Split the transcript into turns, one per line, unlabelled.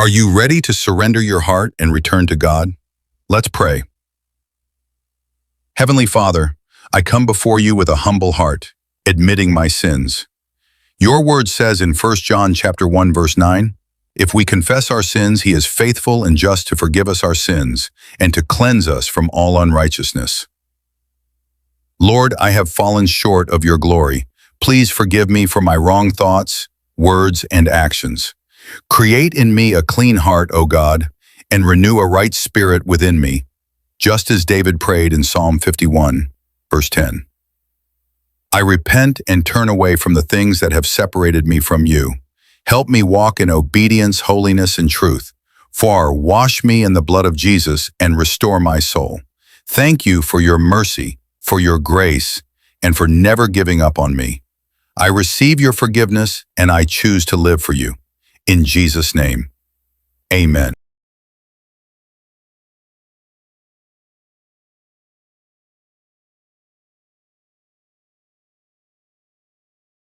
Are you ready to surrender your heart and return to God? Let's pray. Heavenly Father, I come before you with a humble heart, admitting my sins. Your word says in 1 John chapter 1 verse 9, if we confess our sins, he is faithful and just to forgive us our sins and to cleanse us from all unrighteousness. Lord, I have fallen short of your glory. Please forgive me for my wrong thoughts, words, and actions. Create in me a clean heart, O God, and renew a right spirit within me, just as David prayed in Psalm 51, verse 10. I repent and turn away from the things that have separated me from you. Help me walk in obedience, holiness, and truth. Wash me in the blood of Jesus and restore my soul. Thank you for your mercy, for your grace, and for never giving up on me. I receive your forgiveness and I choose to live for you. In Jesus' name, amen.